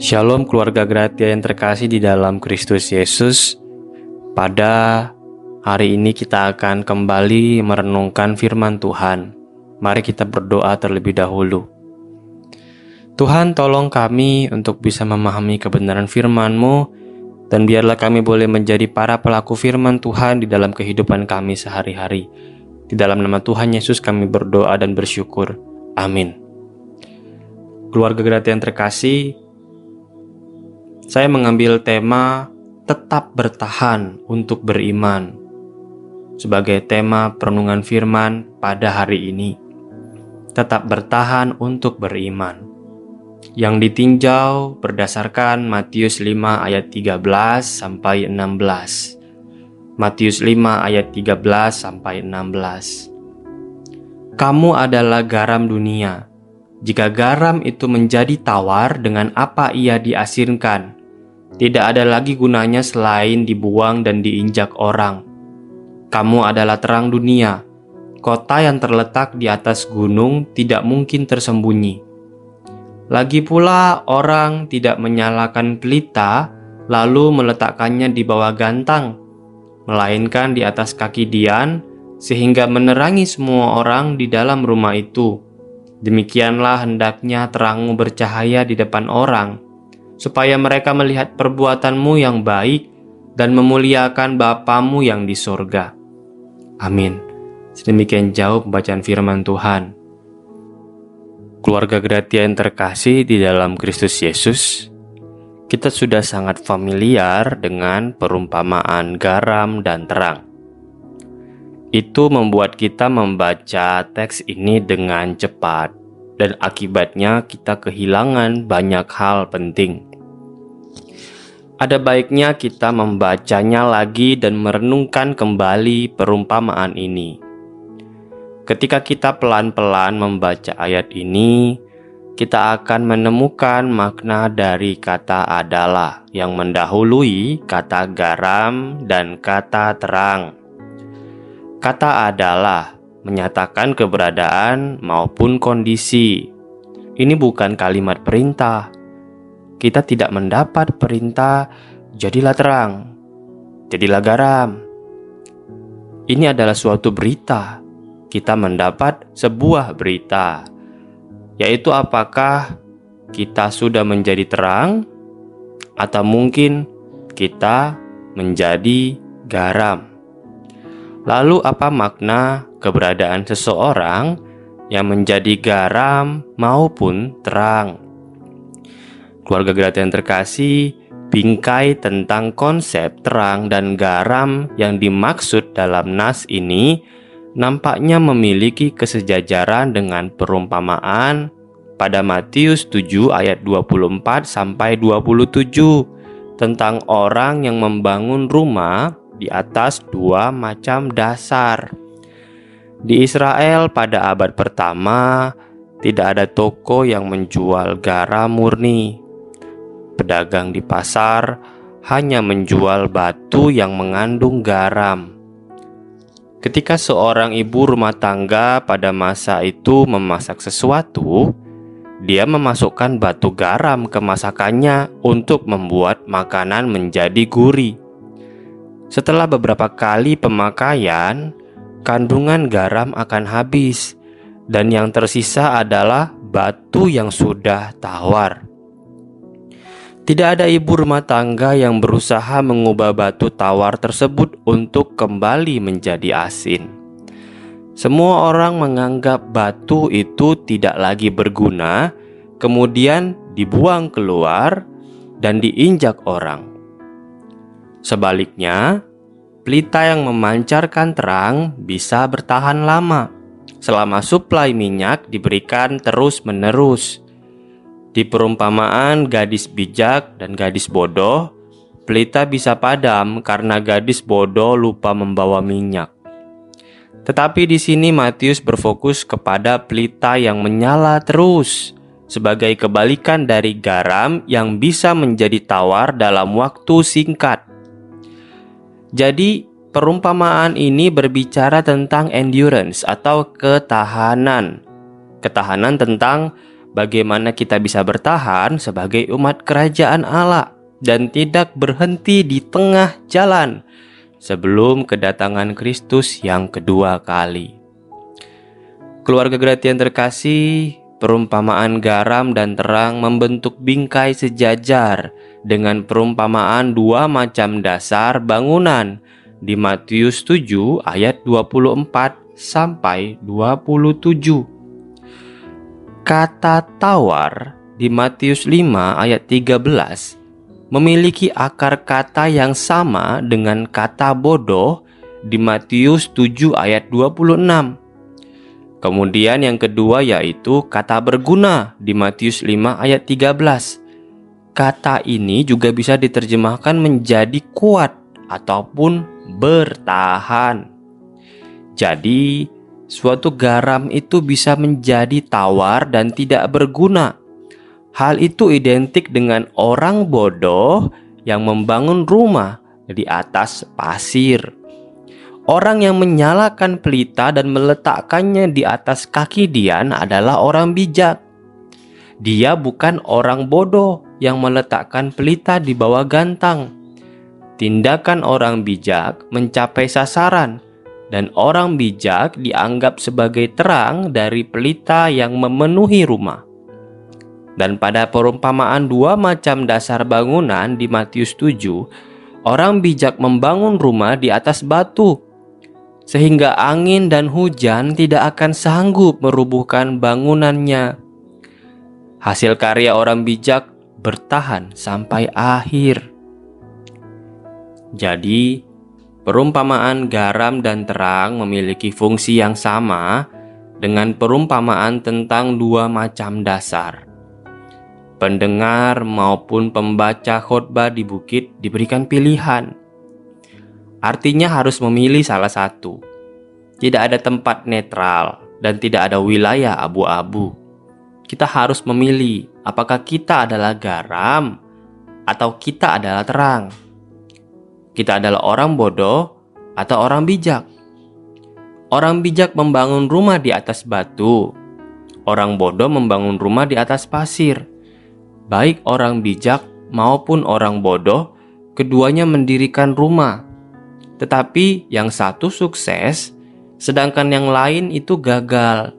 Shalom keluarga Gratia yang terkasih di dalam Kristus Yesus. Pada hari ini kita akan kembali merenungkan firman Tuhan. Mari kita berdoa terlebih dahulu. Tuhan, tolong kami untuk bisa memahami kebenaran firman-Mu, dan biarlah kami boleh menjadi para pelaku firman Tuhan di dalam kehidupan kami sehari-hari. Di dalam nama Tuhan Yesus kami berdoa dan bersyukur. Amin. Keluarga Gratia yang terkasih, saya mengambil tema tetap bertahan untuk beriman sebagai tema perenungan firman pada hari ini. Tetap bertahan untuk beriman, yang ditinjau berdasarkan Matius 5 ayat 13 sampai 16. Matius 5 ayat 13 sampai 16. Kamu adalah garam dunia. Jika garam itu menjadi tawar, dengan apa ia diasinkan? Tidak ada lagi gunanya selain dibuang dan diinjak orang. Kamu adalah terang dunia. Kota yang terletak di atas gunung tidak mungkin tersembunyi. Lagi pula orang tidak menyalakan pelita lalu meletakkannya di bawah gantang, melainkan di atas kaki dian, sehingga menerangi semua orang di dalam rumah itu. Demikianlah hendaknya terangmu bercahaya di depan orang, supaya mereka melihat perbuatanmu yang baik dan memuliakan Bapamu yang di sorga. Amin. Sedemikian jauh pembacaan firman Tuhan. Keluarga Gratia yang terkasih di dalam Kristus Yesus, kita sudah sangat familiar dengan perumpamaan garam dan terang. Itu membuat kita membaca teks ini dengan cepat, dan akibatnya kita kehilangan banyak hal penting. Ada baiknya kita membacanya lagi dan merenungkan kembali perumpamaan ini. Ketika kita pelan-pelan membaca ayat ini, kita akan menemukan makna dari kata adalah yang mendahului kata garam dan kata terang. Kata adalah menyatakan keberadaan maupun kondisi. Ini bukan kalimat perintah. Kita tidak mendapat perintah, jadilah terang, jadilah garam. Ini adalah suatu berita. Kita mendapat sebuah berita, yaitu apakah kita sudah menjadi terang, atau mungkin kita menjadi garam. Lalu apa makna keberadaan seseorang yang menjadi garam maupun terang? Keluarga Gratia yang terkasih, bingkai tentang konsep terang dan garam yang dimaksud dalam nas ini nampaknya memiliki kesejajaran dengan perumpamaan pada Matius 7 ayat 24 sampai 27 tentang orang yang membangun rumah di atas dua macam dasar. Di Israel pada abad pertama, tidak ada toko yang menjual garam murni. Pedagang di pasar hanya menjual batu yang mengandung garam. Ketika seorang ibu rumah tangga pada masa itu memasak sesuatu, dia memasukkan batu garam ke masakannya untuk membuat makanan menjadi gurih. Setelah beberapa kali pemakaian, kandungan garam akan habis, dan yang tersisa adalah batu yang sudah tawar. Tidak ada ibu rumah tangga yang berusaha mengubah batu tawar tersebut untuk kembali menjadi asin. Semua orang menganggap batu itu tidak lagi berguna, kemudian dibuang keluar dan diinjak orang. Sebaliknya, pelita yang memancarkan terang bisa bertahan lama selama suplai minyak diberikan terus-menerus. Di perumpamaan gadis bijak dan gadis bodoh, pelita bisa padam karena gadis bodoh lupa membawa minyak. Tetapi di sini Matius berfokus kepada pelita yang menyala terus, sebagai kebalikan dari garam yang bisa menjadi tawar dalam waktu singkat. Jadi, perumpamaan ini berbicara tentang endurance atau ketahanan. Ketahanan tentang bagaimana kita bisa bertahan sebagai umat kerajaan Allah dan tidak berhenti di tengah jalan sebelum kedatangan Kristus yang kedua kali. Keluarga Gratian terkasih, perumpamaan garam dan terang membentuk bingkai sejajar dengan perumpamaan dua macam dasar bangunan di Matius 7 ayat 24 sampai 27. Kata tawar di Matius 5 ayat 13 memiliki akar kata yang sama dengan kata bodoh di Matius 7 ayat 26. Kemudian yang kedua yaitu kata berguna di Matius 5 ayat 13. Kata ini juga bisa diterjemahkan menjadi kuat ataupun bertahan. Jadi, suatu garam itu bisa menjadi tawar dan tidak berguna. Hal itu identik dengan orang bodoh yang membangun rumah di atas pasir. Orang yang menyalakan pelita dan meletakkannya di atas kaki Dian adalah orang bijak. Dia bukan orang bodoh yang meletakkan pelita di bawah gantang. Tindakan orang bijak mencapai sasaran, dan orang bijak dianggap sebagai terang dari pelita yang memenuhi rumah. Dan pada perumpamaan dua macam dasar bangunan di Matius 7, orang bijak membangun rumah di atas batu, sehingga angin dan hujan tidak akan sanggup merubuhkan bangunannya. Hasil karya orang bijak bertahan sampai akhir. Jadi, perumpamaan garam dan terang memiliki fungsi yang sama dengan perumpamaan tentang dua macam dasar. Pendengar maupun pembaca khotbah di bukit diberikan pilihan. Artinya harus memilih salah satu. Tidak ada tempat netral dan tidak ada wilayah abu-abu. Kita harus memilih apakah kita adalah garam atau kita adalah terang. Kita adalah orang bodoh atau orang bijak. Orang bijak membangun rumah di atas batu. Orang bodoh membangun rumah di atas pasir. Baik orang bijak maupun orang bodoh, keduanya mendirikan rumah. Tetapi yang satu sukses, sedangkan yang lain itu gagal.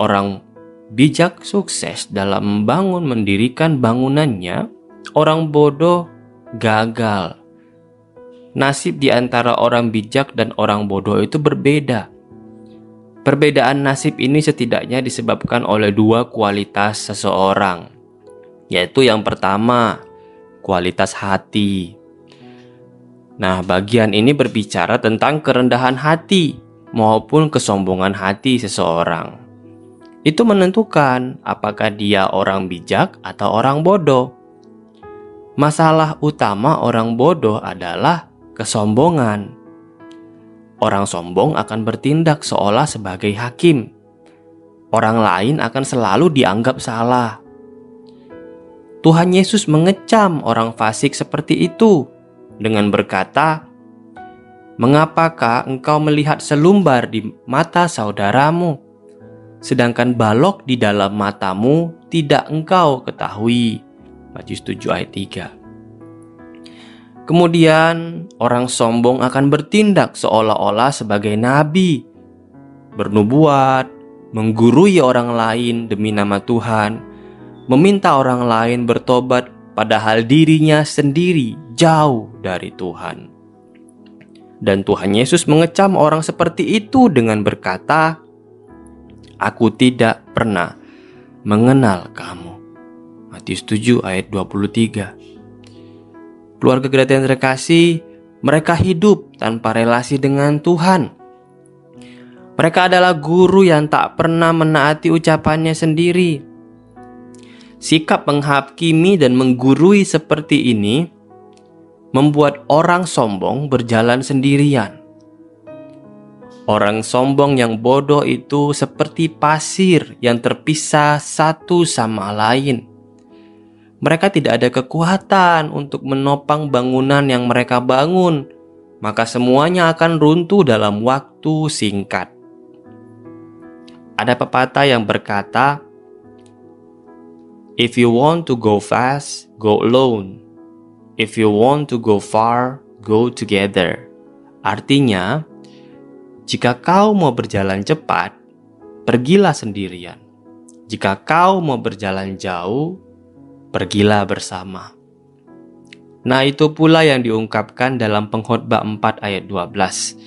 Orang bijak sukses dalam mendirikan bangunannya, orang bodoh gagal. Nasib di antara orang bijak dan orang bodoh itu berbeda. Perbedaan nasib ini setidaknya disebabkan oleh dua kualitas seseorang, yaitu yang pertama, kualitas hati. Nah, bagian ini berbicara tentang kerendahan hati maupun kesombongan hati seseorang. Itu menentukan apakah dia orang bijak atau orang bodoh. Masalah utama orang bodoh adalah kesombongan. Orang sombong akan bertindak seolah sebagai hakim. Orang lain akan selalu dianggap salah. Tuhan Yesus mengecam orang fasik seperti itu dengan berkata, "Mengapakah engkau melihat selumbar di mata saudaramu, sedangkan balok di dalam matamu tidak engkau ketahui?" Matius 7 ayat 3. Kemudian orang sombong akan bertindak seolah-olah sebagai nabi, bernubuat, menggurui orang lain demi nama Tuhan, meminta orang lain bertobat padahal dirinya sendiri jauh dari Tuhan. Dan Tuhan Yesus mengecam orang seperti itu dengan berkata, "Aku tidak pernah mengenal kamu." Matius 7 ayat 23. Keluarga Gratian terkasih, mereka hidup tanpa relasi dengan Tuhan. Mereka adalah guru yang tak pernah menaati ucapannya sendiri. Sikap menghakimi dan menggurui seperti ini membuat orang sombong berjalan sendirian. Orang sombong yang bodoh itu seperti pasir yang terpisah satu sama lain. Mereka tidak ada kekuatan untuk menopang bangunan yang mereka bangun, maka semuanya akan runtuh dalam waktu singkat. Ada pepatah yang berkata, If you want to go fast, go alone. If you want to go far, go together. Artinya, jika kau mau berjalan cepat, pergilah sendirian. Jika kau mau berjalan jauh, pergilah bersama. Nah, itu pula yang diungkapkan dalam Pengkhotbah 4 ayat 12,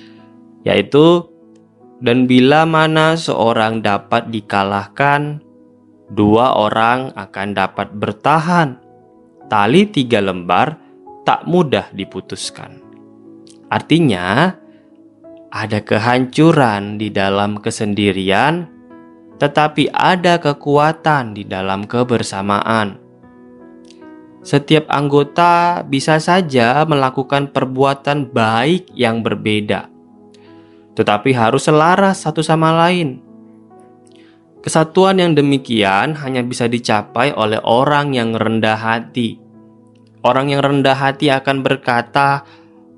yaitu, dan bila mana seorang dapat dikalahkan, 2 orang akan dapat bertahan. Tali 3 lembar tak mudah diputuskan. Artinya, ada kehancuran di dalam kesendirian, tetapi ada kekuatan di dalam kebersamaan. Setiap anggota bisa saja melakukan perbuatan baik yang berbeda, tetapi harus selaras satu sama lain. Kesatuan yang demikian hanya bisa dicapai oleh orang yang rendah hati. Orang yang rendah hati akan berkata,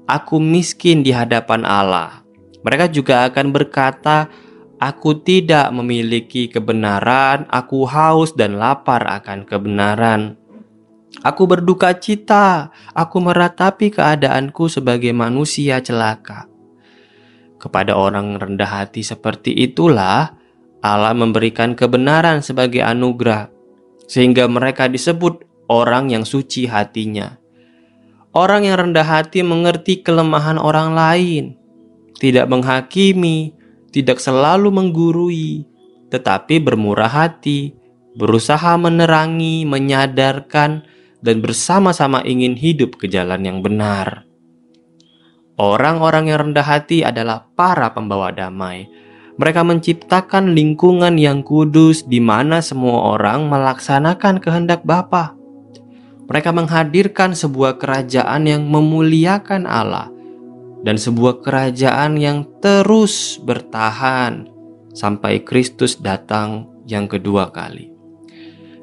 "Aku miskin di hadapan Allah." Mereka juga akan berkata, "Aku tidak memiliki kebenaran, aku haus dan lapar akan kebenaran. Aku berduka cita, aku meratapi keadaanku sebagai manusia celaka." Kepada orang rendah hati seperti itulah Allah memberikan kebenaran sebagai anugerah, sehingga mereka disebut orang yang suci hatinya. Orang yang rendah hati mengerti kelemahan orang lain, tidak menghakimi, tidak selalu menggurui, tetapi bermurah hati, berusaha menerangi, menyadarkan, dan bersama-sama ingin hidup ke jalan yang benar. Orang-orang yang rendah hati adalah para pembawa damai. Mereka menciptakan lingkungan yang kudus di mana semua orang melaksanakan kehendak Bapa. Mereka menghadirkan sebuah kerajaan yang memuliakan Allah dan sebuah kerajaan yang terus bertahan sampai Kristus datang yang kedua kali.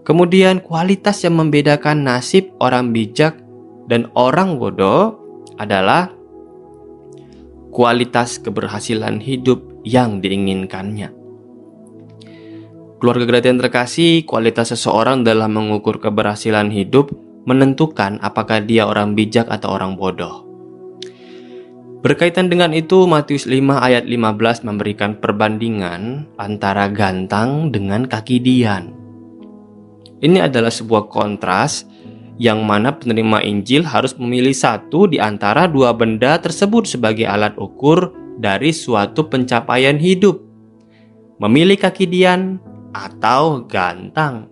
Kemudian kualitas yang membedakan nasib orang bijak dan orang bodoh adalah kualitas keberhasilan hidup yang diinginkannya. Keluarga Gratia yang terkasih, kualitas seseorang dalam mengukur keberhasilan hidup menentukan apakah dia orang bijak atau orang bodoh. Berkaitan dengan itu, Matius 5 ayat 15 memberikan perbandingan antara gantang dengan kaki dian. Ini adalah sebuah kontras yang mana penerima Injil harus memilih satu di antara 2 benda tersebut sebagai alat ukur dari suatu pencapaian hidup. Memilih kaki dian atau gantang.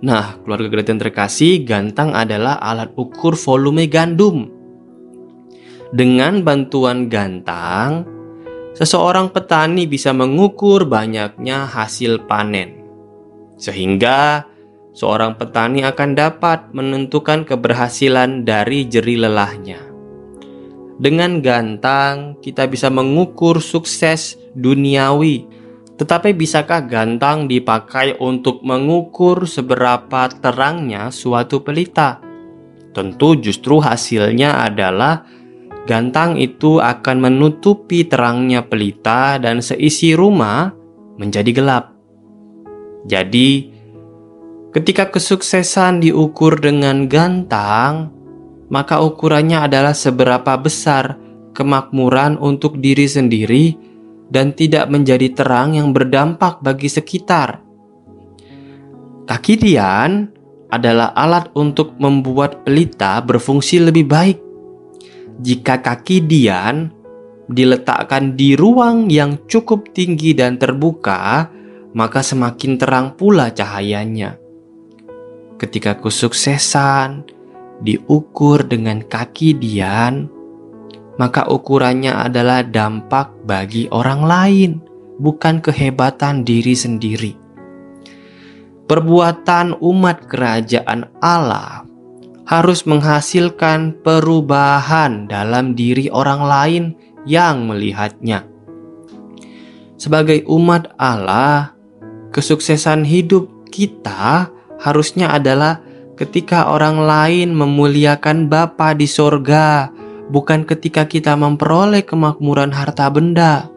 Nah, keluarga Gratia yang terkasih, gantang adalah alat ukur volume gandum. Dengan bantuan gantang, seseorang petani bisa mengukur banyaknya hasil panen. Sehingga seorang petani akan dapat menentukan keberhasilan dari jerih lelahnya. Dengan gantang, kita bisa mengukur sukses duniawi. Tetapi bisakah gantang dipakai untuk mengukur seberapa terangnya suatu pelita? Tentu justru hasilnya adalah gantang itu akan menutupi terangnya pelita dan seisi rumah menjadi gelap. Jadi, ketika kesuksesan diukur dengan gantang, maka ukurannya adalah seberapa besar kemakmuran untuk diri sendiri dan tidak menjadi terang yang berdampak bagi sekitar. Kaki dian adalah alat untuk membuat pelita berfungsi lebih baik. Jika kaki dian diletakkan di ruang yang cukup tinggi dan terbuka, maka semakin terang pula cahayanya. Ketika kesuksesan diukur dengan kaki dian, maka ukurannya adalah dampak bagi orang lain, bukan kehebatan diri sendiri. Perbuatan umat kerajaan Allah harus menghasilkan perubahan dalam diri orang lain yang melihatnya. Sebagai umat Allah, kesuksesan hidup kita harusnya adalah ketika orang lain memuliakan Bapa di sorga, bukan ketika kita memperoleh kemakmuran harta benda.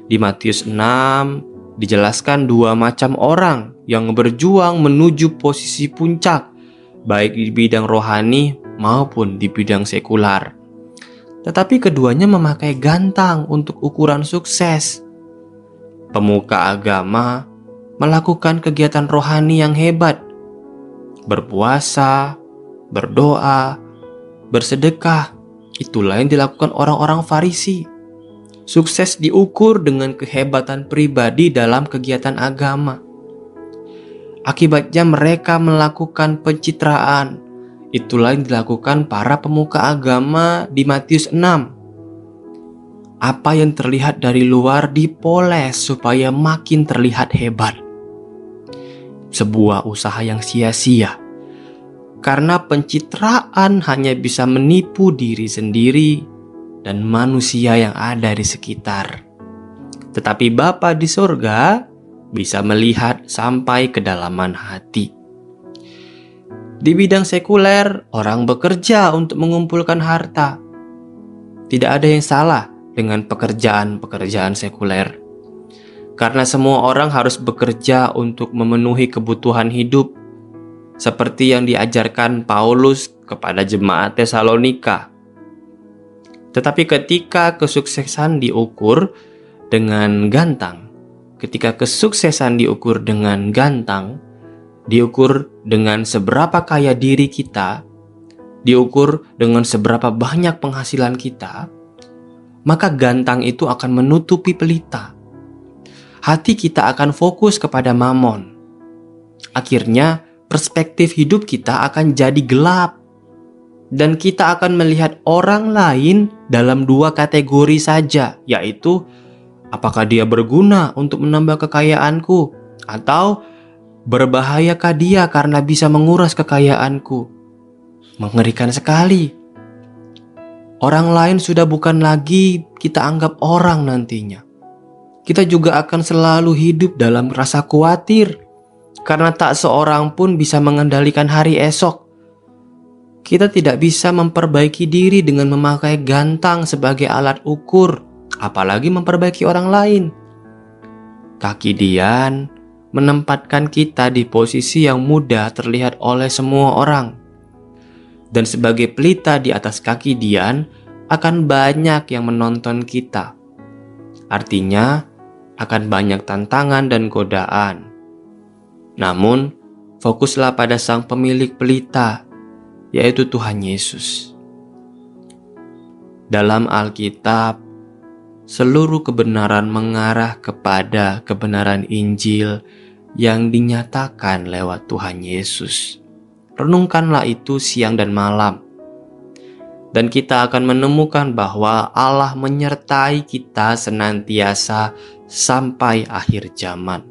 Di Matius 6 dijelaskan dua macam orang yang berjuang menuju posisi puncak, baik di bidang rohani maupun di bidang sekular. Tetapi keduanya memakai gantang untuk ukuran sukses. Pemuka agama melakukan kegiatan rohani yang hebat, berpuasa, berdoa, bersedekah. Itulah yang dilakukan orang-orang Farisi. Sukses diukur dengan kehebatan pribadi dalam kegiatan agama. Akibatnya mereka melakukan pencitraan. Itulah yang dilakukan para pemuka agama di Matius 6. Apa yang terlihat dari luar dipoles supaya makin terlihat hebat. Sebuah usaha yang sia-sia. Karena pencitraan hanya bisa menipu diri sendiri dan manusia yang ada di sekitar. Tetapi Bapa di surga bisa melihat sampai kedalaman hati. Di bidang sekuler, orang bekerja untuk mengumpulkan harta. Tidak ada yang salah dengan pekerjaan-pekerjaan sekuler. Karena semua orang harus bekerja untuk memenuhi kebutuhan hidup, seperti yang diajarkan Paulus kepada jemaat Tesalonika. Tetapi ketika kesuksesan diukur dengan gantang, diukur dengan seberapa kaya diri kita, diukur dengan seberapa banyak penghasilan kita, maka gantang itu akan menutupi pelita. Hati kita akan fokus kepada mamon. Akhirnya, perspektif hidup kita akan jadi gelap. Dan kita akan melihat orang lain dalam dua kategori saja, yaitu apakah dia berguna untuk menambah kekayaanku, atau berbahayakah dia karena bisa menguras kekayaanku. Mengerikan sekali. Orang lain sudah bukan lagi kita anggap orang nantinya. Kita juga akan selalu hidup dalam rasa khawatir, karena tak seorang pun bisa mengendalikan hari esok. Kita tidak bisa memperbaiki diri dengan memakai gantang sebagai alat ukur, apalagi memperbaiki orang lain. Kaki Dian menempatkan kita di posisi yang mudah terlihat oleh semua orang. Dan sebagai pelita di atas kaki Dian, akan banyak yang menonton kita. Artinya, akan banyak tantangan dan godaan. Namun, fokuslah pada sang pemilik pelita, yaitu Tuhan Yesus. Dalam Alkitab, seluruh kebenaran mengarah kepada kebenaran Injil yang dinyatakan lewat Tuhan Yesus. Renungkanlah itu siang dan malam. Dan kita akan menemukan bahwa Allah menyertai kita senantiasa sampai akhir zaman.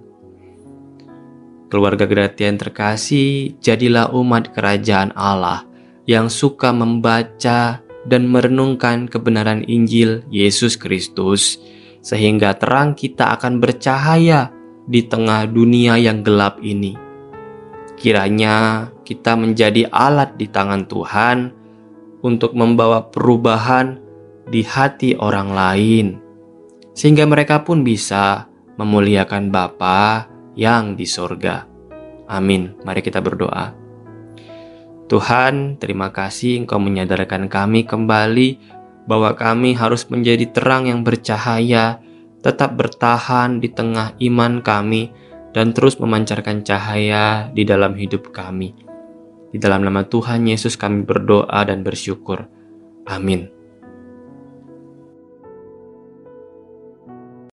Keluarga Gratian terkasih, jadilah umat kerajaan Allah yang suka membaca dan merenungkan kebenaran Injil Yesus Kristus, sehingga terang kita akan bercahaya di tengah dunia yang gelap ini. Kiranya kita menjadi alat di tangan Tuhan untuk membawa perubahan di hati orang lain, sehingga mereka pun bisa memuliakan Bapa yang di sorga. Amin. Mari kita berdoa. Tuhan, terima kasih Engkau menyadarkan kami kembali bahwa kami harus menjadi terang yang bercahaya, tetap bertahan di tengah iman kami, dan terus memancarkan cahaya di dalam hidup kami. Di dalam nama Tuhan Yesus kami berdoa dan bersyukur. Amin.